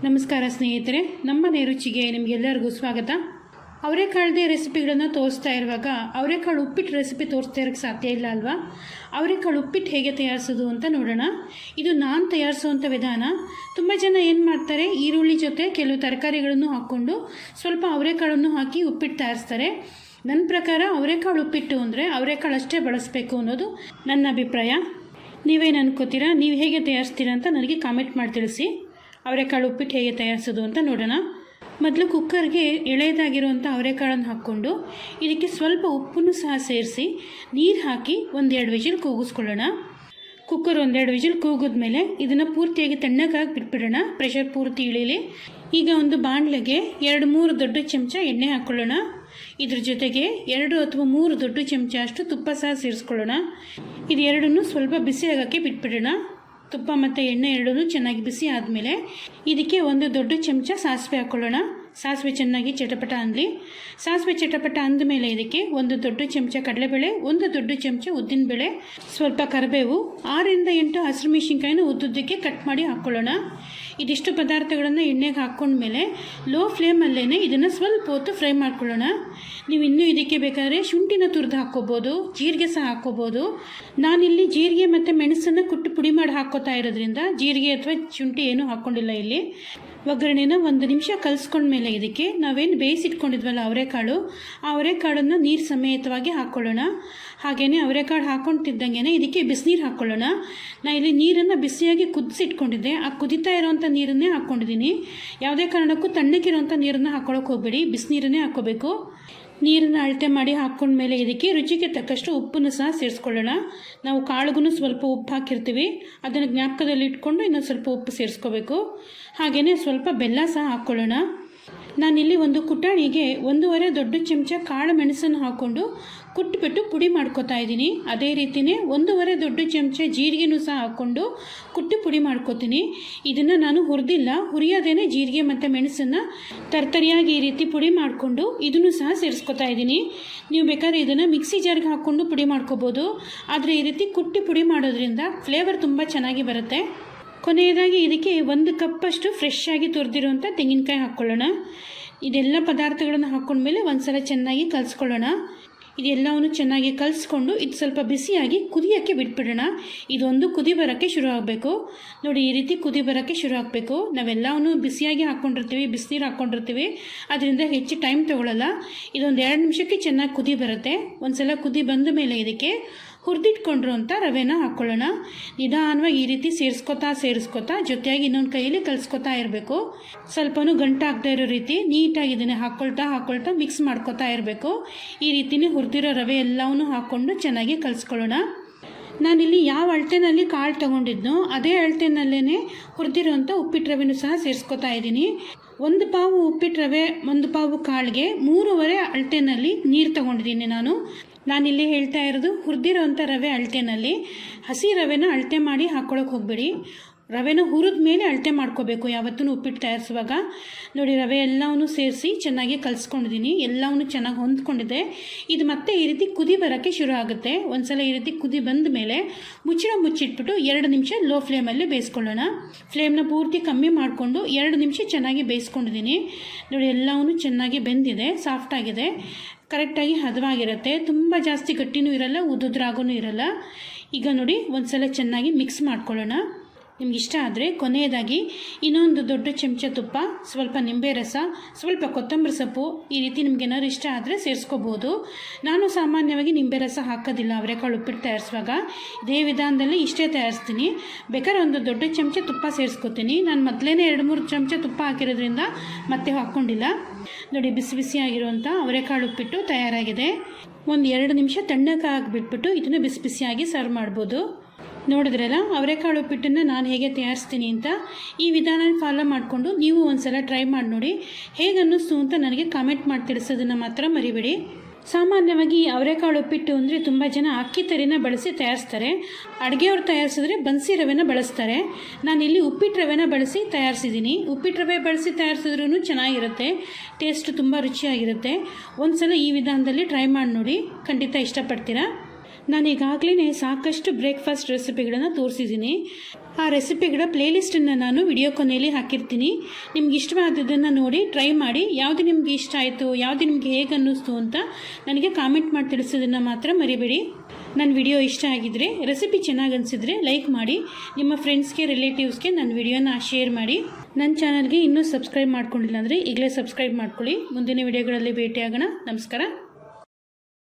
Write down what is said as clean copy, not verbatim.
ನಮಸ್ಕಾರ ಸ್ನೇಹಿತರೆ, ನಮ್ಮನೆ ರುಚಿಗೆ ನಿಮಗೆಲ್ಲರಿಗೂ ಸ್ವಾಗತ. ಅವರೆಕಾಳದೇ ರೆಸಿಪಿಗಳನ್ನು ತೋರಿಸ್ತಾ ಇರುವಾಗ ಅವರೆಕಾಳು ಉಪ್ಪಿಟ್ಟು ರೆಸಿಪಿ ತೋರಿಸ್ತಾ ಇರೋಕ್ಕೆ ಸಾಧ್ಯ ಇಲ್ಲ ಅಲ್ವಾ? ಅವರೆಕಾಳು ಉಪ್ಪಿಟ್ಟು ಹೇಗೆ ತಯಾರಿಸೋದು ಅಂತ ನೋಡೋಣ. ಇದು ನಾನು ತಯಾರಿಸುವಂಥ ವಿಧಾನ. ತುಂಬ ಜನ ಏನು ಮಾಡ್ತಾರೆ, ಈರುಳ್ಳಿ ಜೊತೆ ಕೆಲವು ತರಕಾರಿಗಳನ್ನು ಹಾಕ್ಕೊಂಡು ಸ್ವಲ್ಪ ಅವರೆಕಾಳನ್ನು ಹಾಕಿ ಉಪ್ಪಿಟ್ಟು ತಯಾರಿಸ್ತಾರೆ. ನನ್ನ ಪ್ರಕಾರ ಅವರೆಕಾಳು ಉಪ್ಪಿಟ್ಟು ಅಂದರೆ ಅವರೆಕಾಳು ಅಷ್ಟೇ ಬಳಸಬೇಕು ಅನ್ನೋದು ನನ್ನ ಅಭಿಪ್ರಾಯ. ನೀವೇನು ಅನ್ಕೋತೀರಾ? ನೀವು ಹೇಗೆ ತಯಾರಿಸ್ತೀರಾ ಅಂತ ನನಗೆ ಕಾಮೆಂಟ್ ಮಾಡಿ ತಿಳಿಸಿ. ಅವರೆಕಾಳು ಉಪ್ಪಿಟ್ಟು ಹೇಗೆ ತಯಾರಿಸೋದು ಅಂತ ನೋಡೋಣ. ಮೊದಲು ಕುಕ್ಕರ್ಗೆ ಎಳೆಯದಾಗಿರುವಂಥ ಅವರೆಕಾಳನ್ನು ಹಾಕ್ಕೊಂಡು ಇದಕ್ಕೆ ಸ್ವಲ್ಪ ಉಪ್ಪನ್ನು ಸಹ ಸೇರಿಸಿ ನೀರು ಹಾಕಿ ಒಂದೆರಡು ವಿಜಿಲ್ ಕೂಗಿಸ್ಕೊಳ್ಳೋಣ. ಕುಕ್ಕರ್ ಒಂದೆರಡು ವಿಜಿಲ್ ಕೂಗಿದ್ಮೇಲೆ ಇದನ್ನು ಪೂರ್ತಿಯಾಗಿ ತಣ್ಣಗಾಗಿ ಬಿಟ್ಬಿಡೋಣ. ಪ್ರೆಷರ್ ಪೂರ್ತಿ ಇಳೀಲಿ. ಈಗ ಒಂದು ಬಾಣಲೆಗೆ 2-3 ದೊಡ್ಡ ಚಮಚ ಎಣ್ಣೆ ಹಾಕ್ಕೊಳ್ಳೋಣ. ಇದ್ರ ಜೊತೆಗೆ 2 ಅಥವಾ 3 ದೊಡ್ಡ ಚಮಚ ಅಷ್ಟು ತುಪ್ಪ ಸಹ ಸೇರಿಸ್ಕೊಳ್ಳೋಣ. ಇದೆರಡನ್ನೂ ಸ್ವಲ್ಪ ಬಿಸಿ ಆಗೋಕ್ಕೆ ಬಿಟ್ಬಿಡೋಣ. ತುಪ್ಪ ಮತ್ತು ಎಣ್ಣೆ ಎರಡೂ ಚೆನ್ನಾಗಿ ಬಿಸಿ ಆದಮೇಲೆ ಇದಕ್ಕೆ 1 ದೊಡ್ಡ ಚಮಚ ಸಾಸಿವೆ ಹಾಕ್ಕೊಳ್ಳೋಣ. ಸಾಸಿವೆ ಚೆನ್ನಾಗಿ ಚಟಪಟ ಅಂದಲಿ. ಸಾಸಿವೆ ಚಟಪಟ ಅಂದಮೇಲೆ ಇದಕ್ಕೆ 1 ದೊಡ್ಡ ಚಮಚ ಕಡಲೆಬೇಳೆ, 1 ದೊಡ್ಡ ಚಮಚ ಉದ್ದಿನಬೇಳೆ, ಸ್ವಲ್ಪ ಕರಿಬೇವು, 6-8 ಹಸಿರು ಮೆಣಸಿನ್ಕಾಯಿನ ಉದ್ದುದ್ದಕ್ಕೆ ಕಟ್ ಮಾಡಿ ಹಾಕ್ಕೊಳ್ಳೋಣ. ಇದಿಷ್ಟು ಪದಾರ್ಥಗಳನ್ನು ಎಣ್ಣೆಗೆ ಹಾಕ್ಕೊಂಡ್ಮೇಲೆ ಲೋ ಫ್ಲೇಮಲ್ಲೇ ಇದನ್ನು ಸ್ವಲ್ಪ ಹೊತ್ತು ಫ್ರೈ ಮಾಡ್ಕೊಳ್ಳೋಣ. ನೀವು ಇನ್ನೂ ಇದಕ್ಕೆ ಬೇಕಾದರೆ ಶುಂಠಿನ ತುರಿದು ಹಾಕ್ಕೋಬೋದು, ಜೀರಿಗೆ ಸಹ ಹಾಕ್ಕೋಬೋದು. ನಾನಿಲ್ಲಿ ಜೀರಿಗೆ ಮತ್ತು ಮೆಣಸನ್ನು ಕುಟ್ಟು ಪುಡಿ ಮಾಡಿ ಹಾಕ್ಕೋತಾ ಇರೋದ್ರಿಂದ ಜೀರಿಗೆ ಅಥವಾ ಶುಂಠಿ ಏನೂ ಹಾಕ್ಕೊಂಡಿಲ್ಲ. ಇಲ್ಲಿ ಒಗ್ಗರಣೆನ 1 ನಿಮಿಷ ಕಲಿಸ್ಕೊಂಡ್ಮೇಲೆ ಇದಕ್ಕೆ ನಾವೇನು ಬೇಯಿಸಿಟ್ಕೊಂಡಿದ್ವಲ್ಲ ಅವರೆಕಾಳು, ಆ ಅವರೆಕಾಳನ್ನು ನೀರು ಸಮೇತವಾಗಿ ಹಾಕ್ಕೊಳ್ಳೋಣ. ಹಾಗೆಯೇ ಅವರೆಕಾಳು ಹಾಕ್ಕೊತಿದ್ದಂಗೆ ಇದಕ್ಕೆ ಬಿಸಿನೀರು ಹಾಕ್ಕೊಳ್ಳೋಣ. ನಾನು ಇಲ್ಲಿ ನೀರನ್ನು ಬಿಸಿಯಾಗಿ ಕುದಿಸಿಟ್ಕೊಂಡಿದ್ದೆ. ಆ ಕುದಿತಾ ಇರೋವಂಥ ನೀರನ್ನೇ ಹಾಕ್ಕೊಂಡಿದ್ದೀನಿ. ಯಾವುದೇ ಕಾರಣಕ್ಕೂ ತಣ್ಣಗಿರೋಂಥ ನೀರನ್ನು ಹಾಕ್ಕೊಳ್ಳೋಕೆ ಹೋಗಬೇಡಿ, ಬಿಸಿನೀರನ್ನೇ ಹಾಕ್ಕೋಬೇಕು. ನೀರನ್ನು ಅಳತೆ ಮಾಡಿ ಹಾಕ್ಕೊಂಡ್ಮೇಲೆ ಇದಕ್ಕೆ ರುಚಿಗೆ ತಕ್ಕಷ್ಟು ಉಪ್ಪನ್ನು ಸಹ ಸೇರಿಸ್ಕೊಳ್ಳೋಣ. ನಾವು ಕಾಳಿಗೂ ಸ್ವಲ್ಪ ಉಪ್ಪು ಹಾಕಿರ್ತೀವಿ, ಅದನ್ನು ಜ್ಞಾಪಕದಲ್ಲಿ ಇಟ್ಕೊಂಡು ಇನ್ನೊಂದು ಸ್ವಲ್ಪ ಉಪ್ಪು ಸೇರಿಸ್ಕೋಬೇಕು. ಹಾಗೆಯೇ ಸ್ವಲ್ಪ ಬೆಲ್ಲ ಸಹ ಹಾಕ್ಕೊಳ್ಳೋಣ. ನಾನಿಲ್ಲಿ ಒಂದು ಕುಟಾಣಿಗೆ 1.5 ದೊಡ್ಡ ಚಮಚ ಕಾಳು ಮೆಣಸನ್ನು ಹಾಕ್ಕೊಂಡು ಕುಟ್ಬಿಟ್ಟು ಪುಡಿ ಮಾಡ್ಕೋತಾ ಇದ್ದೀನಿ. ಅದೇ ರೀತಿಯೇ 1.5 ದೊಡ್ಡ ಚಮಚ ಜೀರಿಗೆನೂ ಸಹ ಹಾಕ್ಕೊಂಡು ಕುಟ್ಟಿ ಪುಡಿ ಮಾಡ್ಕೋತೀನಿ. ಇದನ್ನು ನಾನು ಹುರಿದಿಲ್ಲ, ಹುರಿಯೋದೇನೆ ಜೀರಿಗೆ ಮತ್ತು ಮೆಣಸನ್ನು ತರ್ತರಿಯಾಗಿ ಈ ರೀತಿ ಪುಡಿ ಮಾಡಿಕೊಂಡು ಇದನ್ನು ಸಹ ಸೇರಿಸ್ಕೊತಾ ಇದ್ದೀನಿ. ನೀವು ಬೇಕಾದ್ರೆ ಇದನ್ನು ಮಿಕ್ಸಿ ಜಾರ್ಗೆ ಹಾಕ್ಕೊಂಡು ಪುಡಿ ಮಾಡ್ಕೋಬೋದು. ಆದರೆ ಈ ರೀತಿ ಕುಟ್ಟಿ ಪುಡಿ ಮಾಡೋದ್ರಿಂದ ಫ್ಲೇವರ್ ತುಂಬ ಚೆನ್ನಾಗಿ ಬರುತ್ತೆ. ಕೊನೆಯದಾಗಿ ಇದಕ್ಕೆ 1 ಕಪ್ಪಷ್ಟು ಫ್ರೆಶ್ ಆಗಿ ತುರಿದಿರುವಂಥ ತೆಂಗಿನಕಾಯಿ ಹಾಕ್ಕೊಳ್ಳೋಣ. ಇದೆಲ್ಲ ಪದಾರ್ಥಗಳನ್ನು ಹಾಕ್ಕೊಂಡ್ಮೇಲೆ ಒಂದು ಸಲ ಚೆನ್ನಾಗಿ ಕಲಿಸ್ಕೊಳ್ಳೋಣ. ಇದೆಲ್ಲವನ್ನು ಚೆನ್ನಾಗಿ ಕಲಿಸ್ಕೊಂಡು ಇದು ಸ್ವಲ್ಪ ಬಿಸಿಯಾಗಿ ಕುದಿಯೋಕ್ಕೆ ಬಿಟ್ಬಿಡೋಣ. ಇದೊಂದು ಕುದಿ ಬರೋಕ್ಕೆ ಶುರು ಆಗಬೇಕು. ನೋಡಿ, ಈ ರೀತಿ ಕುದಿ ಬರೋಕ್ಕೆ ಶುರು ಆಗಬೇಕು. ನಾವೆಲ್ಲವನ್ನು ಬಿಸಿಯಾಗಿ ಹಾಕ್ಕೊಂಡಿರ್ತೀವಿ, ಬಿಸಿನೀರು ಹಾಕ್ಕೊಂಡಿರ್ತೀವಿ, ಅದರಿಂದ ಹೆಚ್ಚು ಟೈಮ್ ತೊಗೊಳ್ಳಲ್ಲ. ಇದೊಂದು 2 ನಿಮಿಷಕ್ಕೆ ಚೆನ್ನಾಗಿ ಕುದಿ ಬರುತ್ತೆ. ಒಂದು ಸಲ ಕುದಿ ಬಂದ ಮೇಲೆ ಇದಕ್ಕೆ ಹುರಿದಿಟ್ಕೊಂಡ್ರು ಅಂತ ರವೆನ ಹಾಕ್ಕೊಳ್ಳೋಣ. ನಿಧಾನವಾಗಿ ಈ ರೀತಿ ಸೇರಿಸ್ಕೊತಾ ಜೊತೆಯಾಗಿ ಇನ್ನೊಂದು ಕೈಯಲ್ಲಿ ಕಲಿಸ್ಕೊತಾ ಇರಬೇಕು. ಸ್ವಲ್ಪನೂ ಗಂಟಾಗದೇ ಇರೋ ರೀತಿ ನೀಟಾಗಿ ಇದನ್ನು ಹಾಕ್ಕೊಳ್ತಾ ಮಿಕ್ಸ್ ಮಾಡ್ಕೊತಾ ಇರಬೇಕು. ಈ ರೀತಿನೇ ಹುರಿದಿರೋ ರವೆ ಎಲ್ಲವನ್ನೂ ಹಾಕ್ಕೊಂಡು ಚೆನ್ನಾಗಿ ಕಲಿಸ್ಕೊಳ್ಳೋಣ. ನಾನಿಲ್ಲಿ ಯಾವ ಅಳತೆನಲ್ಲಿ ಕಾಳು ತೊಗೊಂಡಿದ್ನೋ ಅದೇ ಅಳತೆನಲ್ಲೇ ಹುರಿದಿರೋಂಥ ಉಪ್ಪಿಟ್ಟು ರವೆನೂ ಸಹ ಸೇರಿಸ್ಕೊತಾ ಇದ್ದೀನಿ. 1 ಪಾವು ಉಪ್ಪಿಟ್ಟು ರವೆ 1 ಪಾವು ಕಾಳಿಗೆ 3.5 ಅಳತೆನಲ್ಲಿ ನೀರು ತೊಗೊಂಡಿದ್ದೀನಿ. ನಾನಿಲ್ಲಿ ಹೇಳ್ತಾ ಇರೋದು ಹುರಿದಿರೋಂಥ ರವೆ ಅಳತೆನಲ್ಲಿ. ಹಸಿ ರವೆನ ಅಳತೆ ಮಾಡಿ ಹಾಕ್ಕೊಳಕ್ಕೆ ಹೋಗಬೇಡಿ. ರವೆನ ಹುರಿದ ಮೇಲೆ ಅಳತೆ ಮಾಡ್ಕೋಬೇಕು ಯಾವತ್ತೂ ಉಪ್ಪಿಟ್ಟು ತಯಾರಿಸುವಾಗ. ನೋಡಿ, ರವೆ ಎಲ್ಲವನ್ನೂ ಸೇರಿಸಿ ಚೆನ್ನಾಗಿ ಕಲಿಸ್ಕೊಂಡಿದ್ದೀನಿ. ಎಲ್ಲವನ್ನೂ ಚೆನ್ನಾಗಿ ಹೊಂದ್ಕೊಂಡಿದೆ. ಇದು ಮತ್ತೆ ಈ ರೀತಿ ಕುದಿ ಬರೋಕ್ಕೆ ಶುರು ಆಗುತ್ತೆ. ಒಂದು ಸಲ ಈ ರೀತಿ ಕುದಿ ಬಂದ ಮೇಲೆ ಮುಚ್ಚಿಟ್ಬಿಟ್ಟು 2 ನಿಮಿಷ ಲೋ ಫ್ಲೇಮಲ್ಲಿ ಬೇಯಿಸ್ಕೊಳ್ಳೋಣ. ಫ್ಲೇಮ್ನ ಪೂರ್ತಿ ಕಮ್ಮಿ ಮಾಡಿಕೊಂಡು 2 ನಿಮಿಷ ಚೆನ್ನಾಗಿ ಬೇಯಿಸ್ಕೊಂಡಿದ್ದೀನಿ. ನೋಡಿ, ಎಲ್ಲವನ್ನೂ ಚೆನ್ನಾಗಿ ಬೆಂದಿದೆ, ಸಾಫ್ಟಾಗಿದೆ, ಕರೆಕ್ಟಾಗಿ ಹದವಾಗಿರುತ್ತೆ. ತುಂಬ ಜಾಸ್ತಿ ಗಟ್ಟಿನೂ ಇರಲ್ಲ, ಉದ್ದುದ್ರಾಗೂ ಇರಲ್ಲ. ಈಗ ನೋಡಿ, ಒಂದು ಸಲ ಚೆನ್ನಾಗಿ ಮಿಕ್ಸ್ ಮಾಡ್ಕೊಳ್ಳೋಣ. ನಿಮ್ಗೆ ಇಷ್ಟ ಆದರೆ ಕೊನೆಯದಾಗಿ ಇನ್ನೊಂದು ದೊಡ್ಡ ಚಮಚ ತುಪ್ಪ, ಸ್ವಲ್ಪ ನಿಂಬೆ ರಸ, ಸ್ವಲ್ಪ ಕೊತ್ತಂಬರಿ ಸೊಪ್ಪು, ಈ ರೀತಿ ನಿಮ್ಗೇನಾದ್ರು ಇಷ್ಟ ಆದರೆ ಸೇರಿಸ್ಕೋಬೋದು. ನಾನು ಸಾಮಾನ್ಯವಾಗಿ ನಿಂಬೆ ರಸ ಹಾಕೋದಿಲ್ಲ ಅವರೆಕಾಳು ಉಪ್ಪಿಟ್ಟು ತಯಾರಿಸುವಾಗ. ಇದೇ ವಿಧಾನದಲ್ಲಿ ಇಷ್ಟೇ ತಯಾರಿಸ್ತೀನಿ. ಬೇಕಾದ್ರೆ 1 ದೊಡ್ಡ ಚಮಚ ತುಪ್ಪ ಸೇರಿಸ್ಕೊತೀನಿ. ನಾನು ಮೊದಲೇ 2-3 ಚಮಚ ತುಪ್ಪ ಹಾಕಿರೋದ್ರಿಂದ ಮತ್ತೆ ಹಾಕ್ಕೊಂಡಿಲ್ಲ. ನೋಡಿ, ಬಿಸಿ ಬಿಸಿಯಾಗಿರುವಂಥ ಅವರೆಕಾಳು ಉಪ್ಪಿಟ್ಟು ತಯಾರಾಗಿದೆ. 1-2 ನಿಮಿಷ ತಣ್ಣಗೆ ಆಗಿಬಿಟ್ಬಿಟ್ಟು ಇದನ್ನು ಬಿಸಿ ಬಿಸಿಯಾಗಿ ಸರ್ವ್ ಮಾಡ್ಬೋದು. ನೋಡಿದ್ರಲ್ಲ ಅವರೆಕಾಳು ಉಪ್ಪಿಟ್ಟನ್ನು ನಾನು ಹೇಗೆ ತಯಾರಿಸ್ತೀನಿ ಅಂತ. ಈ ವಿಧಾನ ಫಾಲೋ ಮಾಡಿಕೊಂಡು ನೀವು ಒಂದು ಸಲ ಟ್ರೈ ಮಾಡಿ ನೋಡಿ. ಹೇಗೆ ಅನ್ನಿಸ್ತು ಅಂತ ನನಗೆ ಕಾಮೆಂಟ್ ಮಾಡಿ ತಿಳಿಸೋದನ್ನು ಮಾತ್ರ ಮರಿಬೇಡಿ. ಸಾಮಾನ್ಯವಾಗಿ ಅವರೆಕಾಳು ಉಪ್ಪಿಟ್ಟು ಅಂದರೆ ತುಂಬ ಜನ ಅಕ್ಕಿ ತರಿನ ಬಳಸಿ ತಯಾರಿಸ್ತಾರೆ. ಅಡುಗೆಯವ್ರು ತಯಾರಿಸಿದ್ರೆ ಬನ್ಸಿ ರವೆನ ಬಳಸ್ತಾರೆ. ನಾನಿಲ್ಲಿ ಉಪ್ಪಿಟ್ಟು ರವೆನ ಬಳಸಿ ತಯಾರಿಸಿದ್ದೀನಿ. ಉಪ್ಪಿಟ್ಟು ರವೆ ಬಳಸಿ ತಯಾರಿಸಿದ್ರೂ ಚೆನ್ನಾಗಿರುತ್ತೆ, ಟೇಸ್ಟ್ ತುಂಬ ರುಚಿಯಾಗಿರುತ್ತೆ. ಒಂದು ಸಲ ಈ ವಿಧಾನದಲ್ಲಿ ಟ್ರೈ ಮಾಡಿ ನೋಡಿ, ಖಂಡಿತ ಇಷ್ಟಪಡ್ತೀರಾ. ನಾನು ಈಗಾಗಲೇ ಸಾಕಷ್ಟು ಬ್ರೇಕ್ಫಾಸ್ಟ್ ರೆಸಿಪಿಗಳನ್ನು ತೋರಿಸಿದ್ದೀನಿ. ಆ ರೆಸಿಪಿಗಳ ಪ್ಲೇಲಿಸ್ಟನ್ನು ನಾನು ವಿಡಿಯೋ ಕೊನೆಯಲ್ಲಿ ಹಾಕಿರ್ತೀನಿ. ನಿಮ್ಗೆ ಇಷ್ಟವಾದದ್ದನ್ನು ನೋಡಿ ಟ್ರೈ ಮಾಡಿ. ಯಾವುದು ನಿಮಗೆ ಇಷ್ಟ ಆಯಿತು, ಯಾವುದು ನಿಮಗೆ ಹೇಗೆ ಅನ್ನಿಸ್ತು ಅಂತ ನನಗೆ ಕಾಮೆಂಟ್ ಮಾಡಿ ತಿಳಿಸೋದನ್ನು ಮಾತ್ರ ಮರಿಬೇಡಿ. ನನ್ನ ವಿಡಿಯೋ ಇಷ್ಟ ಆಗಿದ್ದರೆ, ರೆಸಿಪಿ ಚೆನ್ನಾಗಿ ಅನಿಸಿದರೆ ಲೈಕ್ ಮಾಡಿ. ನಿಮ್ಮ ಫ್ರೆಂಡ್ಸ್ಗೆ, ರಿಲೇಟಿವ್ಸ್ಗೆ ನನ್ನ ವಿಡಿಯೋನ ಶೇರ್ ಮಾಡಿ. ನನ್ನ ಚಾನಲ್ಗೆ ಇನ್ನೂ ಸಬ್ಸ್ಕ್ರೈಬ್ ಮಾಡ್ಕೊಂಡಿಲ್ಲ ಅಂದರೆ ಈಗಲೇ ಸಬ್ಸ್ಕ್ರೈಬ್ ಮಾಡ್ಕೊಳ್ಳಿ. ಮುಂದಿನ ವಿಡಿಯೋಗಳಲ್ಲಿ ಭೇಟಿಯಾಗೋಣ. ನಮಸ್ಕಾರ.